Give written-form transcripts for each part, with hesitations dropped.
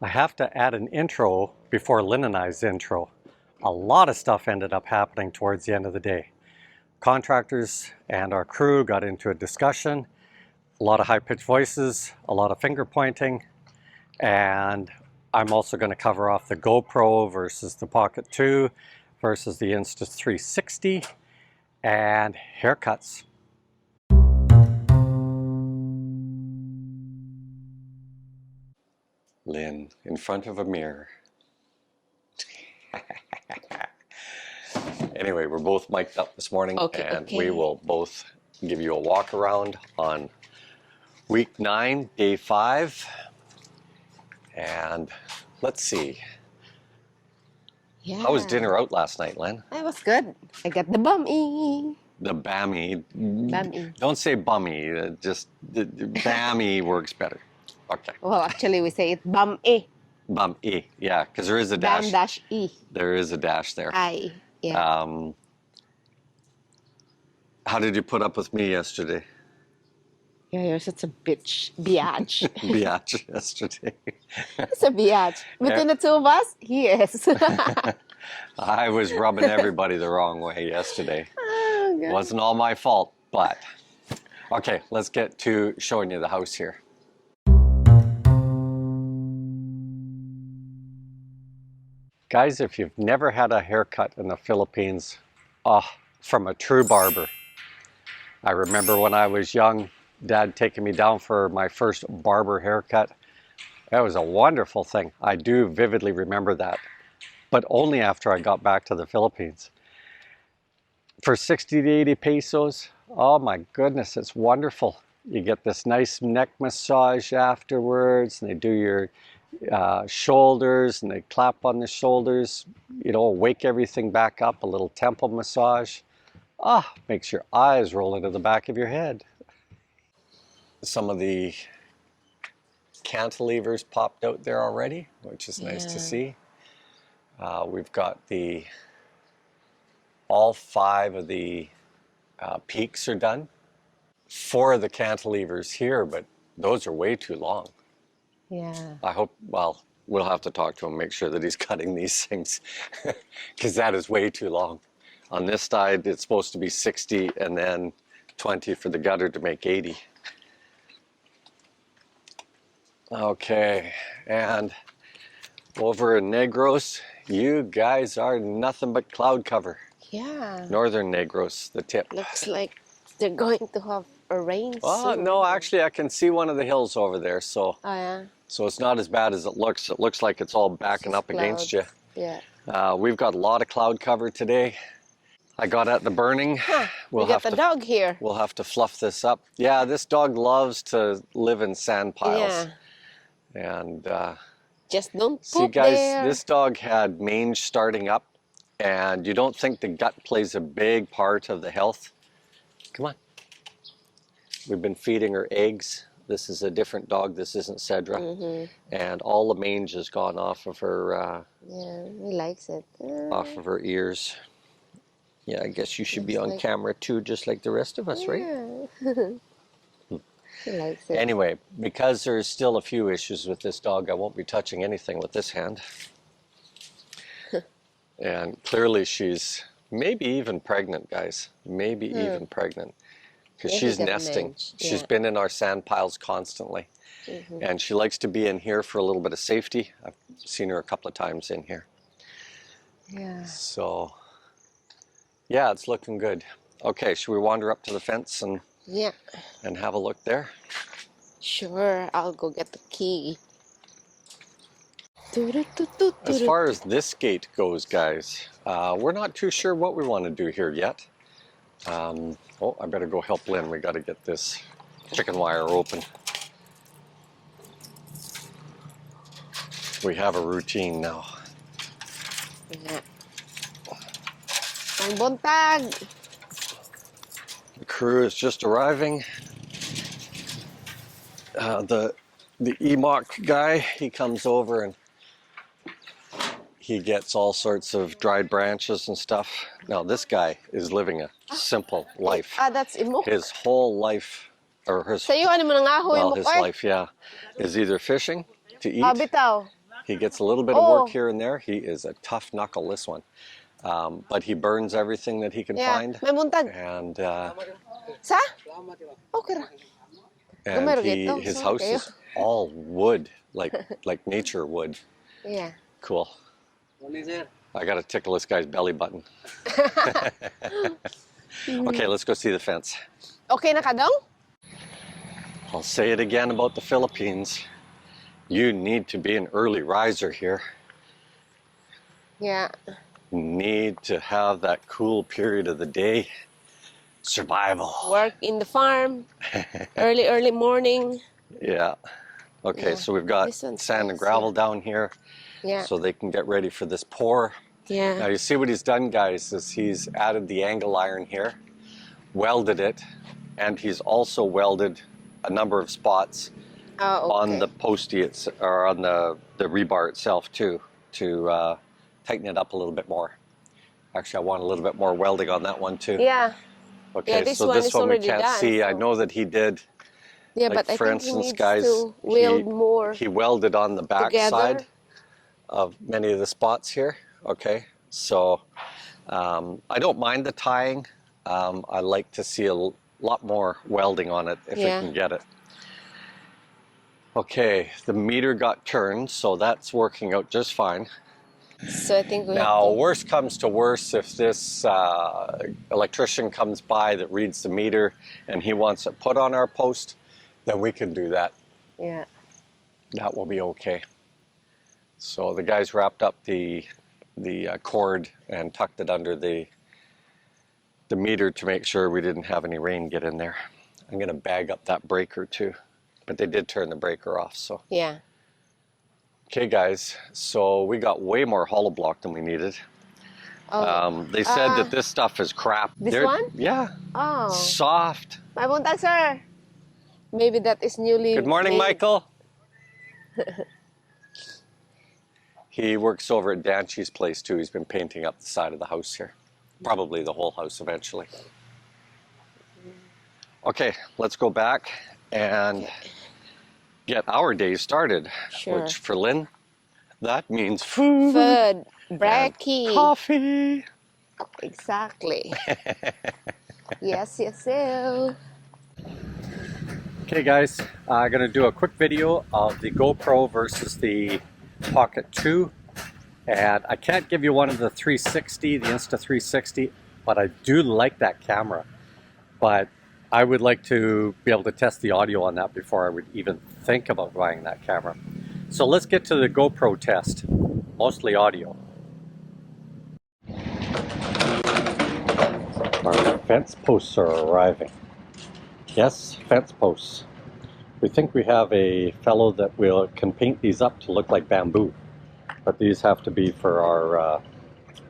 I have to add an intro before Lynn and I's intro. A lot of stuff ended up happening towards the end of the day. Contractors and our crew got into a discussion, a lot of high-pitched voices, a lot of finger pointing, and I'm also going to cover off the GoPro versus the Pocket 2 versus the Insta360 and haircuts. Lynn in front of a mirror. Anyway, we're both mic'd up this morning, and we will both give you a walk around on week 9, day 5. And let's see. Yeah. How was dinner out last night, Lynn? It was good. I got the bummy. The bammy. Bammy. Don't say bummy. Just the bammy works better. Okay. Well, actually, we say it bum-e. Bum-e. Yeah, because there is a dash. Bam-dash-e. There is a dash there. I. Yeah. How did you put up with me yesterday? Yeah, you're such a bitch. Biatch. Biatch yesterday. It's a biatch. Between the two of us, he is. I was rubbing everybody the wrong way yesterday. Oh, God. Wasn't all my fault, but okay, let's get to showing you the house here. Guys, if you've never had a haircut in the Philippines, from a true barber. I remember when I was young, Dad taking me down for my first barber haircut. That was a wonderful thing. I do vividly remember that, but only after I got back to the Philippines. For 60 to 80 pesos, oh my goodness, it's wonderful. You get this nice neck massage afterwards, and they do your shoulders, and they clap on the shoulders, you know, wake everything back up, a little temple massage. Makes your eyes roll into the back of your head. Some of the cantilevers popped out there already, which is nice to see. We've got all 5 of the peaks are done. 4 of the cantilevers here, but those are way too long. Yeah. I hope, well, we'll have to talk to him, make sure that he's cutting these things, because that is way too long. On this side, it's supposed to be 60 and then 20 for the gutter to make 80. Okay, and over in Negros, you guys are nothing but cloud cover. Yeah. Northern Negros, the tip. Looks like they're going to have a rain soon. No, actually I can see one of the hills over there, so. Oh, yeah. So it's not as bad as it looks. It looks like it's all backing up against you. Yeah. We've got a lot of cloud cover today. I got at the burning. We got the dog here. We'll have to fluff this up. Yeah, this dog loves to live in sand piles. Yeah. And just don't see, poop guys, there. this dog had mange starting up, and you don't think the gut plays a big part of the health. Come on. We've been feeding her eggs. This is a different dog. This isn't Cedra. And all the mange has gone off of her. Yeah, he likes it. Off of her ears. Yeah, I guess you should be on camera too, just like the rest of us, right? He likes it. Anyway, because there's still a few issues with this dog, I won't be touching anything with this hand. And clearly she's maybe even pregnant, guys. Maybe even pregnant. Because she's nesting. She's been in our sand piles constantly. And she likes to be in here for a little bit of safety. I've seen her a couple of times in here. Yeah. So, yeah, it's looking good. Okay, should we wander up to the fence and have a look there? Sure, I'll go get the key. As far as this gate goes, guys, we're not too sure what we want to do here yet. Oh, I better go help Lynn. We got to get this chicken wire open. We have a routine now. Yeah. Ang buntag! The crew is just arriving. The EMOC guy, he comes over and he gets all sorts of dried branches and stuff. Now this guy is living a simple life. That's imok. His whole life, or his, Sa'yo, ano mo nang ahoy mo his ko life, yeah, is either fishing to eat bitaw. He gets a little bit of work Oh, here and there. He is a tough knuckle, this one. But he burns everything that he can yeah. find. May muntag. And Sa? Okay ra. and Gamay ra gito. his So, house kayo. is all wood, like nature wood. Yeah. Cool. I gotta tickle this guy's belly button. Okay, let's go see the fence. Okay na ka dong? I'll say it again about the Philippines. You need to be an early riser here. Yeah. Need to have that cool period of the day. Survival. Work in the farm. Early morning. Yeah. Okay, Yeah. so we've got This one's sand and nice, gravel yeah. down here. Yeah. So they can get ready for this pour. Now Yeah. you see what he's done, guys, is he's added the angle iron here, welded it, and he's also welded a number of spots Oh, on the okay. postie, or on the rebar itself too, to tighten it up a little bit more. Actually, I want a little bit more welding on that one too. Yeah. Okay, Yeah, this so one this is one we already can't done, see. I so. know that he did. Yeah, Like but I for think he instance, needs guys, to weld more he welded on the back side together. of many of the spots here. Okay, so I don't mind the tying. I like to see a lot more welding on it if we Yeah. can get it. Okay, the meter got turned, so that's working out just fine. So I think we have Now, to. worst comes to worst, if this electrician comes by that reads the meter and he wants it put on our post, then we can do that. Yeah. That will be okay. So the guys wrapped up the cord and tucked it under the meter to make sure we didn't have any rain get in there. I'm gonna bag up that breaker too, but they did turn the breaker off, so. Yeah. Okay guys, so we got way more hollow block than we needed. Oh. They said that this stuff is crap. This one? Yeah, Oh. soft. May buntag, sir. Maybe that is newly Good morning, made. Michael. He works over at Danchi's place too. He's been painting up the side of the house here. Probably the whole house eventually. Okay, let's go back and get our day started. Sure. Which for Lynn, that means food. Food. And Brekkie. coffee. Exactly. Yes, yes, yes. Okay guys, I'm going to do a quick video of the GoPro versus the Pocket 2. And I can't give you one of the 360, the Insta360, but I do like that camera. But I would like to be able to test the audio on that before I would even think about buying that camera. So let's get to the GoPro test, mostly audio. Our fence posts are arriving. Yes, fence posts. We think we have a fellow that can paint these up to look like bamboo, but these have to be for our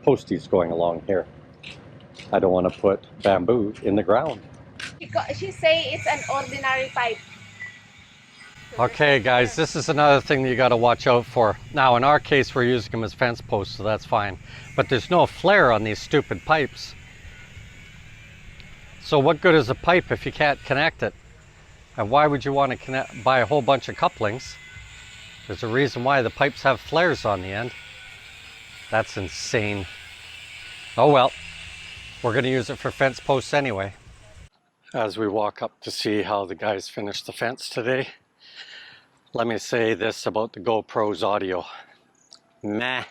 posties going along here. I don't want to put bamboo in the ground. She say it's an ordinary pipe. Okay guys, this is another thing that you got to watch out for. Now in our case we're using them as fence posts, so that's fine. But there's no flare on these stupid pipes. So what good is a pipe if you can't connect it? And why would you want to buy a whole bunch of couplings? There's a reason why the pipes have flares on the end. That's insane. Oh well, we're going to use it for fence posts anyway. As we walk up to see how the guys finished the fence today, let me say this about the GoPro's audio. Meh.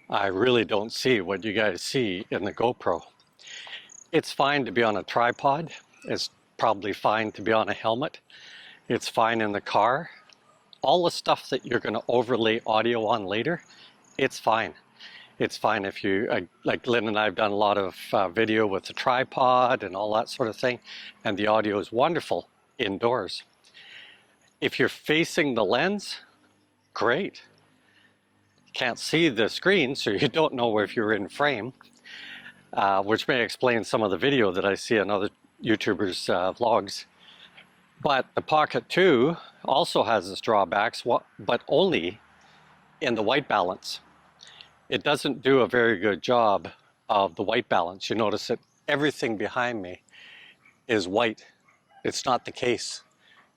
I really don't see what you guys see in the GoPro. It's fine to be on a tripod. It's probably fine to be on a helmet. It's fine in the car. All the stuff that you're going to overlay audio on later, it's fine. It's fine if you, like Lynn and I have done a lot of video with the tripod and all that sort of thing, and the audio is wonderful indoors. If you're facing the lens, great. You can't see the screen, so you don't know if you're in frame, which may explain some of the video that I see on other YouTubers' vlogs. But the Pocket 2 also has its drawbacks, but only in the white balance. It doesn't do a very good job of the white balance. You notice that everything behind me is white. It's not the case.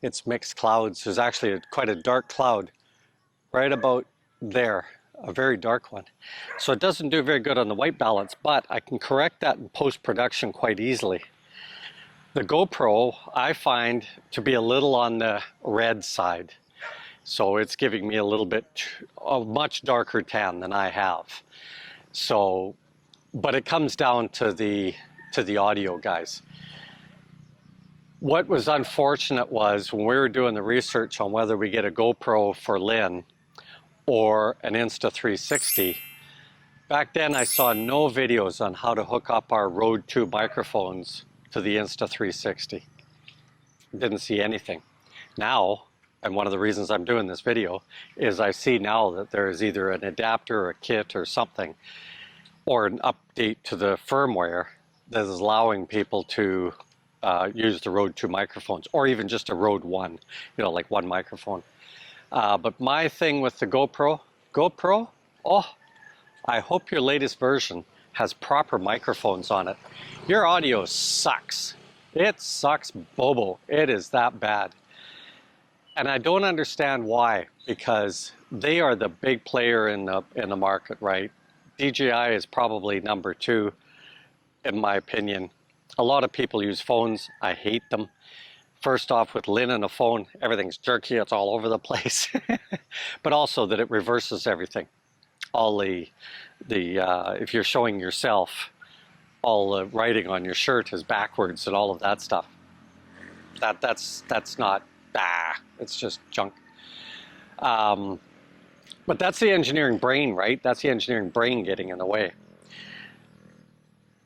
It's mixed clouds. There's actually quite a dark cloud right about there, a very dark one. So it doesn't do very good on the white balance, but I can correct that in post-production quite easily. The GoPro I find to be a little on the red side. So it's giving me a little bit, a much darker tan than I have. So, but it comes down to the audio, guys. What was unfortunate was when we were doing the research on whether we get a GoPro for Lynn or an Insta360, back then I saw no videos on how to hook up our Rode 2 microphones to the Insta360. Didn't see anything. Now, and one of the reasons I'm doing this video, is I see now that there is either an adapter or a kit or something, or an update to the firmware that is allowing people to use the Rode 2 microphones, or even just a Rode 1, you know, like one microphone. But my thing with the GoPro, oh, I hope your latest version has proper microphones on it. Your audio sucks. It sucks bobo. It is that bad. And I don't understand why, because they are the big player in the market, right? DJI is probably number 2, in my opinion. A lot of people use phones. I hate them. First off, with Lynn and a phone, everything's jerky. It's all over the place. But also that it reverses everything. All the if you're showing yourself, all the writing on your shirt is backwards and all of that stuff. That's not, it's just junk. But that's the engineering brain, right? That's the engineering brain getting in the way.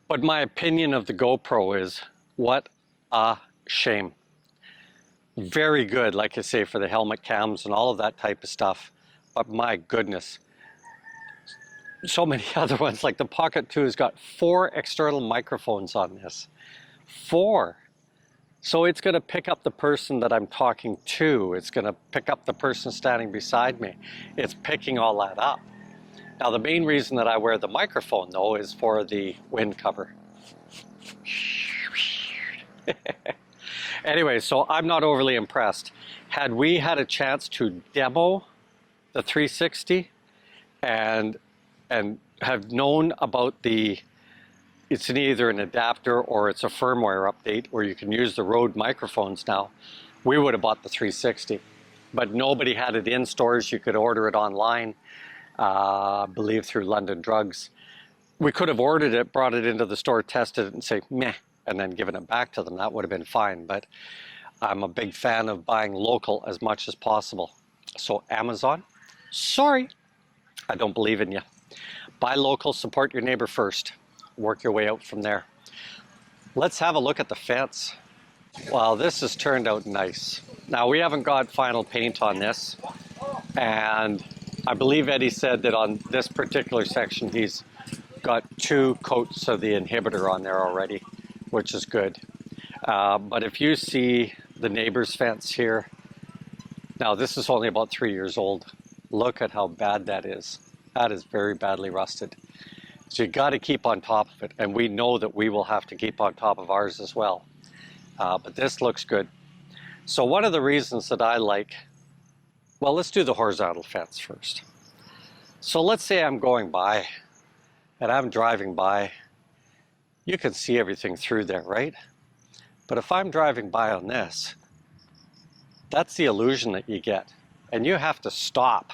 But my opinion of the GoPro is, what a shame. Very good, like I say, for the helmet cams and all of that type of stuff. But my goodness, so many other ones, like the Pocket 2 has got 4 external microphones on this. 4. So it's going to pick up the person that I'm talking to. It's going to pick up the person standing beside me. It's picking all that up. Now, the main reason that I wear the microphone, though, is for the wind cover. Anyway, so I'm not overly impressed. Had we had a chance to demo the 360 and have known about it's either an adapter or it's a firmware update where you can use the Rode microphones now, we would have bought the 360. But nobody had it in stores. You could order it online, I believe through London Drugs. We could have ordered it, brought it into the store, tested it and say, meh, and then given it back to them. That would have been fine. But I'm a big fan of buying local as much as possible. So Amazon, sorry, I don't believe in you. Buy local, support your neighbor first. Work your way out from there. Let's have a look at the fence. Wow, this has turned out nice. Now, we haven't got final paint on this, and I believe Eddie said that on this particular section he's got 2 coats of the inhibitor on there already, which is good. But if you see the neighbor's fence here, now this is only about 3 years old. Look at how bad that is. That is very badly rusted. So you got to keep on top of it, and we know that we will have to keep on top of ours as well. But this looks good. So one of the reasons that I like, well, let's do the horizontal fence first. So let's say I'm going by and I'm driving by. You can see everything through there, right? But if I'm driving by on this, that's the illusion that you get. And you have to stop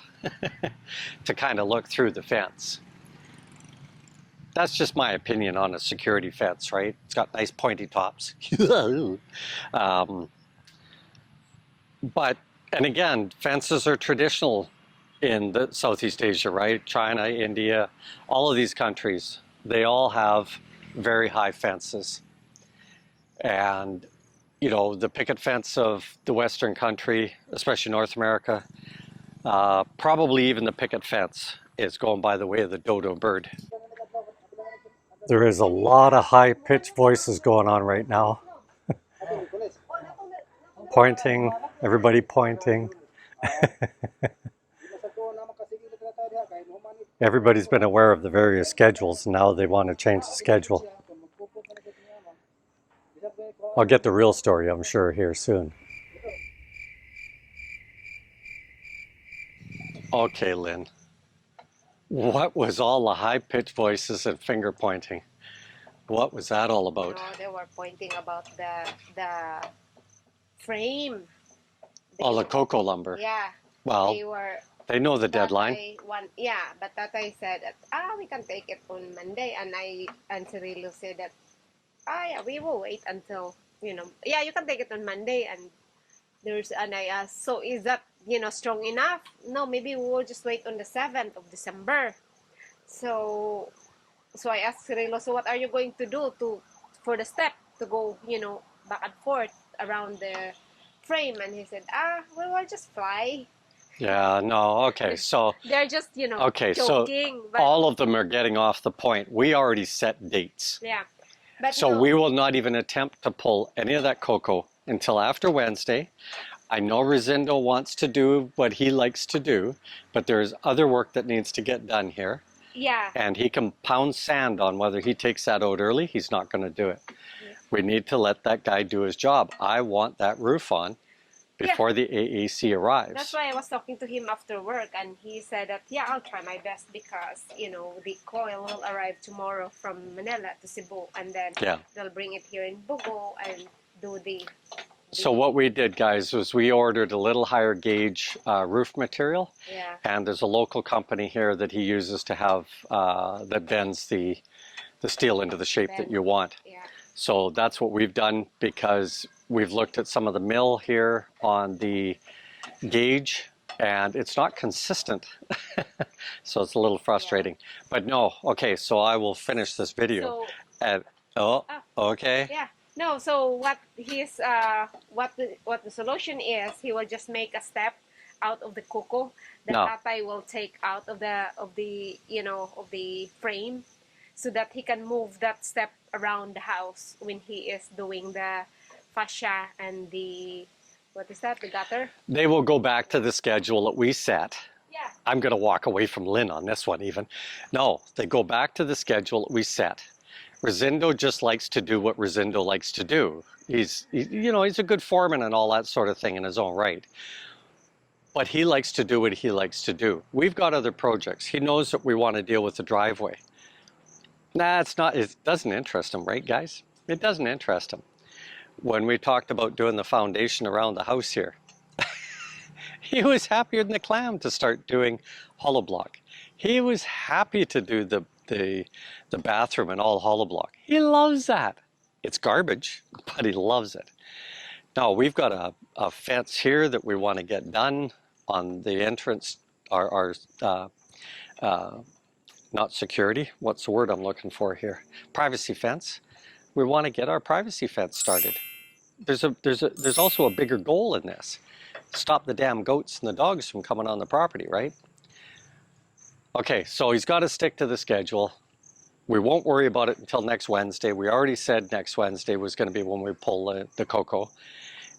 to kind of look through the fence. That's just my opinion on a security fence, right? It's got nice pointy tops. But, and again, fences are traditional in the Southeast Asia, right? China, India, all of these countries, they all have very high fences. And, you know, the picket fence of the Western country, especially North America, probably even the picket fence is going by the way of the dodo bird. There is a lot of high-pitched voices going on right now. Pointing, everybody pointing. Everybody's been aware of the various schedules, and now they want to change the schedule. I'll get the real story, I'm sure, here soon. Okay, Lynn. What was all the high-pitched voices and finger pointing? What was that all about? No, they were pointing about the frame. All the They, cocoa lumber. yeah, Well, they were. they know the deadline. But Tatay said that we can take it on Monday, and Cirilo said that yeah, we will wait until you can take it on Monday, and I asked, so is that strong enough? No, maybe we will just wait on the 7th of December. So I asked Cirilo, so what are you going to do for the step to go back and forth around the frame? And he said, we will just fly. Yeah, no, okay, so They're just okay, so joking, but all of them are getting off the point. We already set dates. yeah, but So no, we will not even attempt to pull any of that cocoa until after Wednesday. I know Rosindo wants to do what he likes to do, but there's other work that needs to get done here. yeah, And he can pound sand on whether he takes that out early. He's not going to do it. We need to let that guy do his job. I want that roof on before the AAC arrives. that's why I was talking to him after work, and he said that I'll try my best because the coil will arrive tomorrow from Manila to Cebu, and then they'll bring it here in Bogo and do the. So what we did, guys, was we ordered a little higher gauge roof material, and there's a local company here that he uses to have that bends the steel into the shape that you want. Yeah. So that's what we've done, because we've looked at some of the mill here on the gauge and it's not consistent. So it's a little frustrating. But no, okay, so I will finish this video. Okay. Yeah. No, so what the solution is, he will just make a step out of the cocoa that Tatay will take out of the frame, so that he can move that step around the house when he is doing the fascia and the the gutter. They will go back to the schedule that we set. Yeah. I'm going to walk away from Lynn on this one even. No, they go back to the schedule that we set. Rosindo just likes to do what Rosindo likes to do. He's a good foreman and all that sort of thing in his own right. But he likes to do what he likes to do. We've got other projects. He knows that we want to deal with the driveway. It doesn't interest him, right, guys? It doesn't interest him. When we talked about doing the foundation around the house here, he was happier than a clam to start doing hollow block. He was happy to do the bathroom and all hollow block. He loves that. It's garbage, but he loves it. Now we've got a fence here that we want to get done on the entrance, our not security, what's the word I'm looking for here? Privacy fence. We want to get our privacy fence started. There's also a bigger goal in this. Stop the damn goats and the dogs from coming on the property, right? Okay, so he's got to stick to the schedule. We won't worry about it until next Wednesday. We already said next Wednesday was going to be when we pull the cocoa.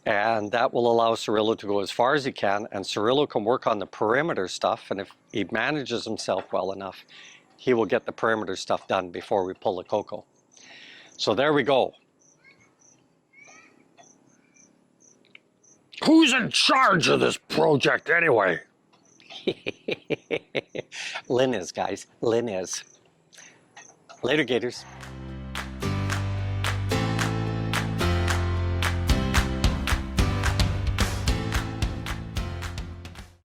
And that will allow Cirilo to go as far as he can, and Cirilo can work on the perimeter stuff, and if he manages himself well enough, he will get the perimeter stuff done before we pull the cocoa. So there we go. Who's in charge of this project anyway? Lynn is, guys. Lynn is. Later, Gators.